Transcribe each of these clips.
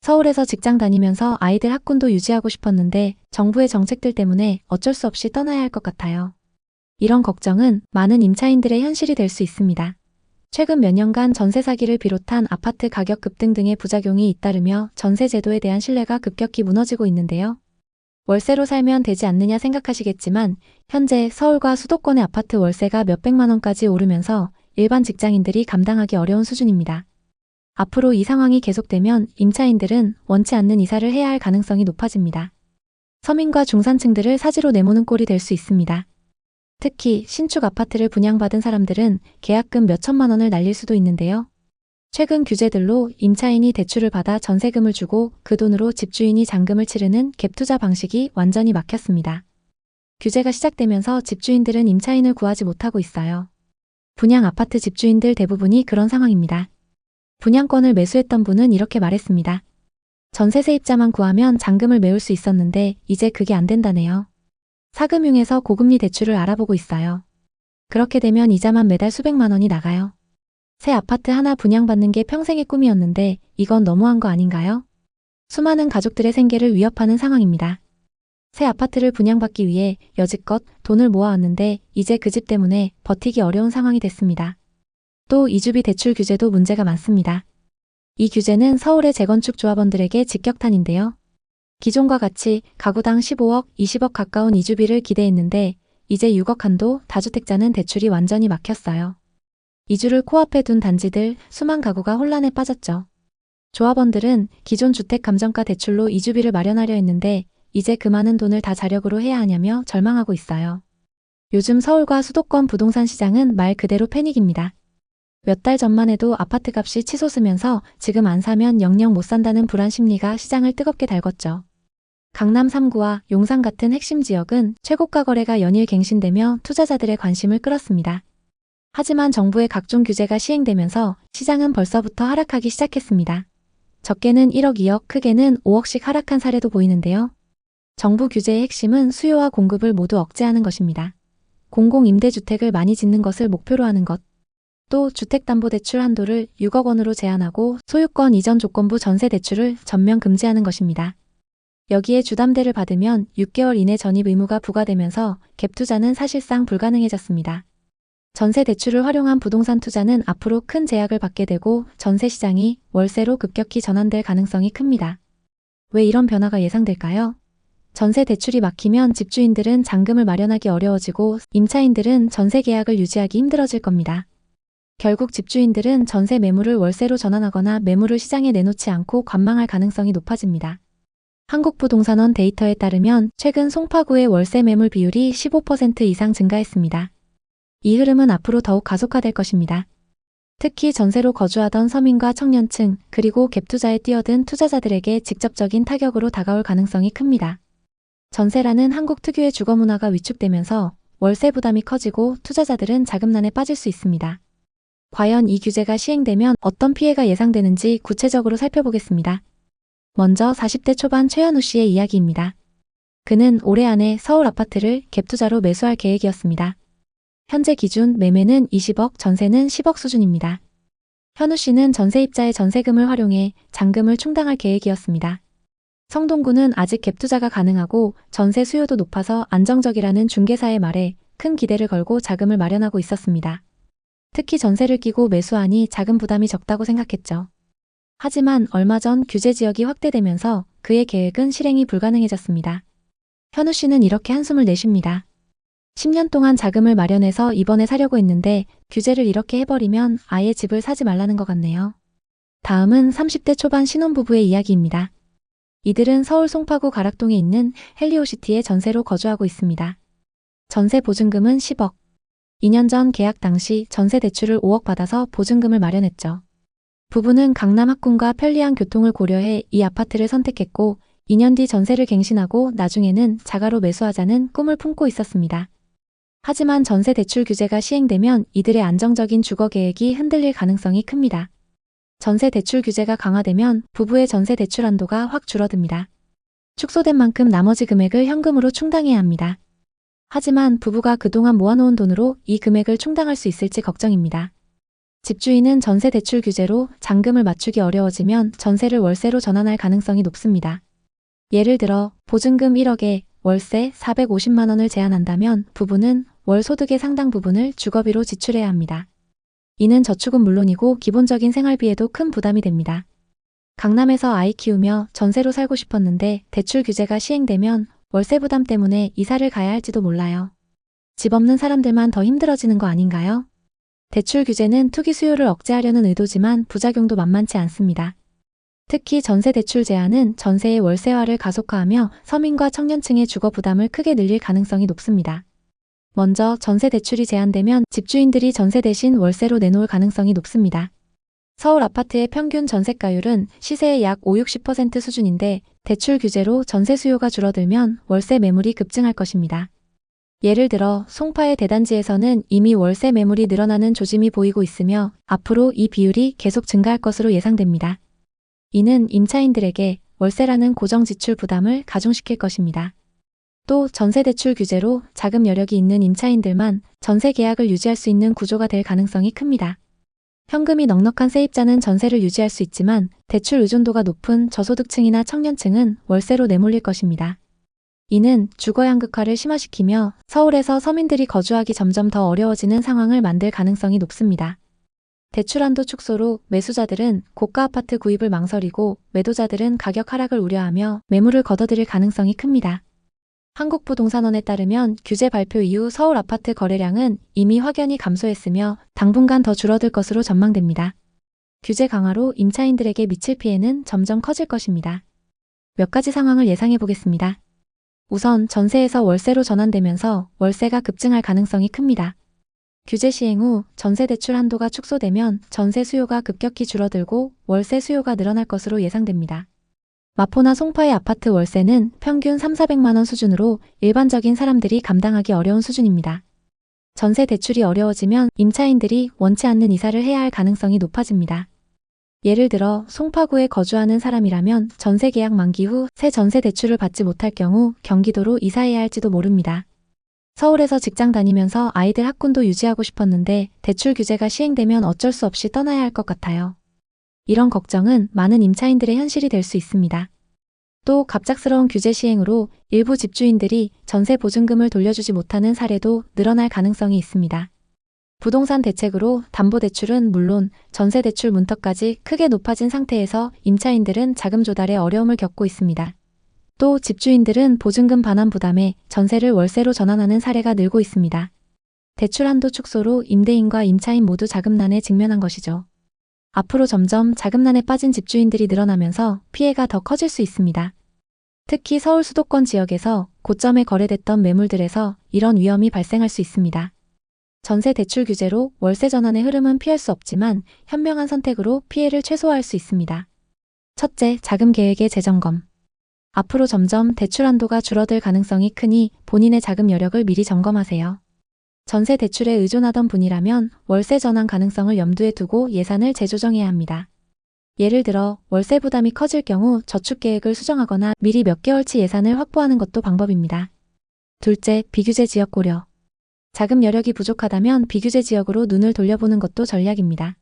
서울에서 직장 다니면서 아이들 학군도 유지하고 싶었는데 정부의 정책들 때문에 어쩔 수 없이 떠나야 할 것 같아요. 이런 걱정은 많은 임차인들의 현실이 될 수 있습니다. 최근 몇 년간 전세 사기를 비롯한 아파트 가격 급등 등의 부작용이 잇따르며 전세 제도에 대한 신뢰가 급격히 무너지고 있는데요. 월세로 살면 되지 않느냐 생각하시겠지만 현재 서울과 수도권의 아파트 월세가 몇백만 원까지 오르면서 일반 직장인들이 감당하기 어려운 수준입니다. 앞으로 이 상황이 계속되면 임차인들은 원치 않는 이사를 해야 할 가능성이 높아집니다. 서민과 중산층들을 사지로 내모는 꼴이 될 수 있습니다. 특히 신축 아파트를 분양받은 사람들은 계약금 몇천만 원을 날릴 수도 있는데요. 최근 규제들로 임차인이 대출을 받아 전세금을 주고 그 돈으로 집주인이 잔금을 치르는 갭투자 방식이 완전히 막혔습니다. 규제가 시작되면서 집주인들은 임차인을 구하지 못하고 있어요. 분양 아파트 집주인들 대부분이 그런 상황입니다. 분양권을 매수했던 분은 이렇게 말했습니다. 전세 세입자만 구하면 잔금을 메울 수 있었는데 이제 그게 안 된다네요. 사금융에서 고금리 대출을 알아보고 있어요. 그렇게 되면 이자만 매달 수백만 원이 나가요. 새 아파트 하나 분양받는 게 평생의 꿈이었는데 이건 너무한 거 아닌가요? 수많은 가족들의 생계를 위협하는 상황입니다. 새 아파트를 분양받기 위해 여지껏 돈을 모아왔는데 이제 그 집 때문에 버티기 어려운 상황이 됐습니다. 또 이주비 대출 규제도 문제가 많습니다. 이 규제는 서울의 재건축 조합원들에게 직격탄인데요. 기존과 같이 가구당 15억, 20억 가까운 이주비를 기대했는데 이제 6억 한도 다주택자는 대출이 완전히 막혔어요. 이주를 코앞에 둔 단지들 수만 가구가 혼란에 빠졌죠. 조합원들은 기존 주택 감정가 대출로 이주비를 마련하려 했는데 이제 그 많은 돈을 다 자력으로 해야 하냐며 절망하고 있어요. 요즘 서울과 수도권 부동산 시장은 말 그대로 패닉입니다. 몇 달 전만 해도 아파트 값이 치솟으면서 지금 안 사면 영영 못 산다는 불안 심리가 시장을 뜨겁게 달궜죠. 강남 3구와 용산 같은 핵심 지역은 최고가 거래가 연일 갱신되며 투자자들의 관심을 끌었습니다. 하지만 정부의 각종 규제가 시행되면서 시장은 벌써부터 하락하기 시작했습니다. 적게는 1억, 2억, 크게는 5억씩 하락한 사례도 보이는데요. 정부 규제의 핵심은 수요와 공급을 모두 억제하는 것입니다. 공공임대주택을 많이 짓는 것을 목표로 하는 것. 또 주택담보대출 한도를 6억 원으로 제한하고 소유권 이전 조건부 전세 대출을 전면 금지하는 것입니다. 여기에 주담대를 받으면 6개월 이내 전입 의무가 부과되면서 갭투자는 사실상 불가능해졌습니다. 전세 대출을 활용한 부동산 투자는 앞으로 큰 제약을 받게 되고 전세 시장이 월세로 급격히 전환될 가능성이 큽니다. 왜 이런 변화가 예상될까요? 전세 대출이 막히면 집주인들은 잔금을 마련하기 어려워지고 임차인들은 전세 계약을 유지하기 힘들어질 겁니다. 결국 집주인들은 전세 매물을 월세로 전환하거나 매물을 시장에 내놓지 않고 관망할 가능성이 높아집니다. 한국부동산원 데이터에 따르면 최근 송파구의 월세 매물 비율이 15% 이상 증가했습니다. 이 흐름은 앞으로 더욱 가속화될 것입니다. 특히 전세로 거주하던 서민과 청년층 그리고 갭투자에 뛰어든 투자자들에게 직접적인 타격으로 다가올 가능성이 큽니다. 전세라는 한국 특유의 주거 문화가 위축되면서 월세 부담이 커지고 투자자들은 자금난에 빠질 수 있습니다. 과연 이 규제가 시행되면 어떤 피해가 예상되는지 구체적으로 살펴보겠습니다. 먼저 40대 초반 최현우 씨의 이야기입니다. 그는 올해 안에 서울 아파트를 갭투자로 매수할 계획이었습니다. 현재 기준 매매는 20억, 전세는 10억 수준입니다. 현우 씨는 전세입자의 전세금을 활용해 잔금을 충당할 계획이었습니다. 성동구는 아직 갭투자가 가능하고 전세 수요도 높아서 안정적이라는 중개사의 말에 큰 기대를 걸고 자금을 마련하고 있었습니다. 특히 전세를 끼고 매수하니 자금 부담이 적다고 생각했죠. 하지만 얼마 전 규제 지역이 확대되면서 그의 계획은 실행이 불가능해졌습니다. 현우 씨는 이렇게 한숨을 내쉽니다. 10년 동안 자금을 마련해서 이번에 사려고 했는데 규제를 이렇게 해버리면 아예 집을 사지 말라는 것 같네요. 다음은 30대 초반 신혼부부의 이야기입니다. 이들은 서울 송파구 가락동에 있는 헬리오시티에 전세로 거주하고 있습니다. 전세 보증금은 10억. 2년 전 계약 당시 전세 대출을 5억 받아서 보증금을 마련했죠. 부부는 강남 학군과 편리한 교통을 고려해 이 아파트를 선택했고 2년 뒤 전세를 갱신하고 나중에는 자가로 매수하자는 꿈을 품고 있었습니다. 하지만 전세 대출 규제가 시행되면 이들의 안정적인 주거 계획이 흔들릴 가능성이 큽니다. 전세 대출 규제가 강화되면 부부의 전세 대출 한도가 확 줄어듭니다. 축소된 만큼 나머지 금액을 현금으로 충당해야 합니다. 하지만 부부가 그동안 모아놓은 돈으로 이 금액을 충당할 수 있을지 걱정입니다. 집주인은 전세 대출 규제로 잔금을 맞추기 어려워지면 전세를 월세로 전환할 가능성이 높습니다. 예를 들어 보증금 1억에 월세 450만 원을 제한한다면 부부는 월 소득의 상당 부분을 주거비로 지출해야 합니다. 이는 저축은 물론이고 기본적인 생활비에도 큰 부담이 됩니다. 강남에서 아이 키우며 전세로 살고 싶었는데 대출 규제가 시행되면 월세 부담 때문에 이사를 가야 할지도 몰라요. 집 없는 사람들만 더 힘들어지는 거 아닌가요? 대출 규제는 투기 수요를 억제하려는 의도지만 부작용도 만만치 않습니다. 특히 전세 대출 제한은 전세의 월세화를 가속화하며 서민과 청년층의 주거 부담을 크게 늘릴 가능성이 높습니다. 먼저 전세 대출이 제한되면 집주인들이 전세 대신 월세로 내놓을 가능성이 높습니다. 서울 아파트의 평균 전세가율은 시세의 약 50~60% 수준인데 대출 규제로 전세 수요가 줄어들면 월세 매물이 급증할 것입니다. 예를 들어 송파의 대단지에서는 이미 월세 매물이 늘어나는 조짐이 보이고 있으며 앞으로 이 비율이 계속 증가할 것으로 예상됩니다. 이는 임차인들에게 월세라는 고정 지출 부담을 가중시킬 것입니다. 또 전세 대출 규제로 자금 여력이 있는 임차인들만 전세 계약을 유지할 수 있는 구조가 될 가능성이 큽니다. 현금이 넉넉한 세입자는 전세를 유지할 수 있지만 대출 의존도가 높은 저소득층이나 청년층은 월세로 내몰릴 것입니다. 이는 주거 양극화를 심화시키며 서울에서 서민들이 거주하기 점점 더 어려워지는 상황을 만들 가능성이 높습니다. 대출 한도 축소로 매수자들은 고가 아파트 구입을 망설이고 매도자들은 가격 하락을 우려하며 매물을 걷어들일 가능성이 큽니다. 한국부동산원에 따르면 규제 발표 이후 서울 아파트 거래량은 이미 확연히 감소했으며 당분간 더 줄어들 것으로 전망됩니다. 규제 강화로 임차인들에게 미칠 피해는 점점 커질 것입니다. 몇 가지 상황을 예상해 보겠습니다. 우선 전세에서 월세로 전환되면서 월세가 급증할 가능성이 큽니다. 규제 시행 후 전세 대출 한도가 축소되면 전세 수요가 급격히 줄어들고 월세 수요가 늘어날 것으로 예상됩니다. 마포나 송파의 아파트 월세는 평균 300~400만 원 수준으로 일반적인 사람들이 감당하기 어려운 수준입니다. 전세 대출이 어려워지면 임차인들이 원치 않는 이사를 해야 할 가능성이 높아집니다. 예를 들어 송파구에 거주하는 사람이라면 전세 계약 만기 후 새 전세 대출을 받지 못할 경우 경기도로 이사해야 할지도 모릅니다. 서울에서 직장 다니면서 아이들 학군도 유지하고 싶었는데 대출 규제가 시행되면 어쩔 수 없이 떠나야 할 것 같아요. 이런 걱정은 많은 임차인들의 현실이 될 수 있습니다. 또 갑작스러운 규제 시행으로 일부 집주인들이 전세 보증금을 돌려주지 못하는 사례도 늘어날 가능성이 있습니다. 부동산 대책으로 담보대출은 물론 전세대출 문턱까지 크게 높아진 상태에서 임차인들은 자금 조달에 어려움을 겪고 있습니다. 또 집주인들은 보증금 반환 부담에 전세를 월세로 전환하는 사례가 늘고 있습니다. 대출 한도 축소로 임대인과 임차인 모두 자금난에 직면한 것이죠. 앞으로 점점 자금난에 빠진 집주인들이 늘어나면서 피해가 더 커질 수 있습니다. 특히 서울 수도권 지역에서 고점에 거래됐던 매물들에서 이런 위험이 발생할 수 있습니다. 전세 대출 규제로 월세 전환의 흐름은 피할 수 없지만 현명한 선택으로 피해를 최소화할 수 있습니다. 첫째, 자금 계획의 재점검. 앞으로 점점 대출 한도가 줄어들 가능성이 크니 본인의 자금 여력을 미리 점검하세요. 전세 대출에 의존하던 분이라면 월세 전환 가능성을 염두에 두고 예산을 재조정해야 합니다. 예를 들어 월세 부담이 커질 경우 저축 계획을 수정하거나 미리 몇 개월치 예산을 확보하는 것도 방법입니다. 둘째, 비규제 지역 고려. 자금 여력이 부족하다면 비규제 지역으로 눈을 돌려보는 것도 전략입니다.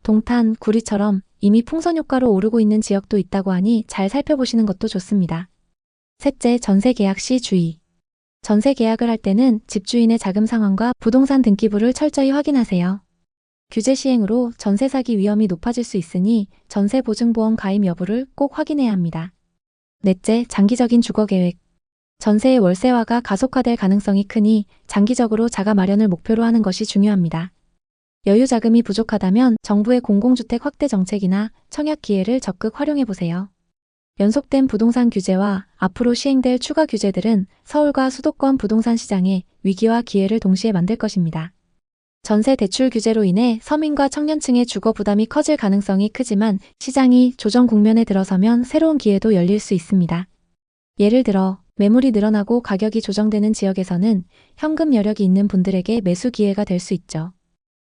동탄, 구리처럼 이미 풍선 효과로 오르고 있는 지역도 있다고 하니 잘 살펴보시는 것도 좋습니다. 셋째, 전세 계약 시 주의. 전세 계약을 할 때는 집주인의 자금 상황과 부동산 등기부를 철저히 확인하세요. 규제 시행으로 전세 사기 위험이 높아질 수 있으니 전세 보증보험 가입 여부를 꼭 확인해야 합니다. 넷째, 장기적인 주거 계획. 전세의 월세화가 가속화될 가능성이 크니 장기적으로 자가 마련을 목표로 하는 것이 중요합니다. 여유 자금이 부족하다면 정부의 공공주택 확대 정책이나 청약 기회를 적극 활용해보세요. 연속된 부동산 규제와 앞으로 시행될 추가 규제들은 서울과 수도권 부동산 시장에 위기와 기회를 동시에 만들 것입니다. 전세 대출 규제로 인해 서민과 청년층의 주거 부담이 커질 가능성이 크지만 시장이 조정 국면에 들어서면 새로운 기회도 열릴 수 있습니다. 예를 들어 매물이 늘어나고 가격이 조정되는 지역에서는 현금 여력이 있는 분들에게 매수 기회가 될 수 있죠.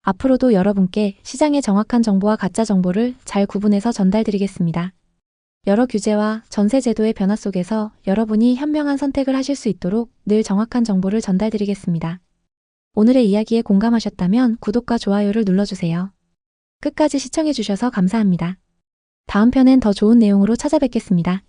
앞으로도 여러분께 시장의 정확한 정보와 가짜 정보를 잘 구분해서 전달드리겠습니다. 여러 규제와 전세 제도의 변화 속에서 여러분이 현명한 선택을 하실 수 있도록 늘 정확한 정보를 전달드리겠습니다. 오늘의 이야기에 공감하셨다면 구독과 좋아요를 눌러주세요. 끝까지 시청해주셔서 감사합니다. 다음 편엔 더 좋은 내용으로 찾아뵙겠습니다.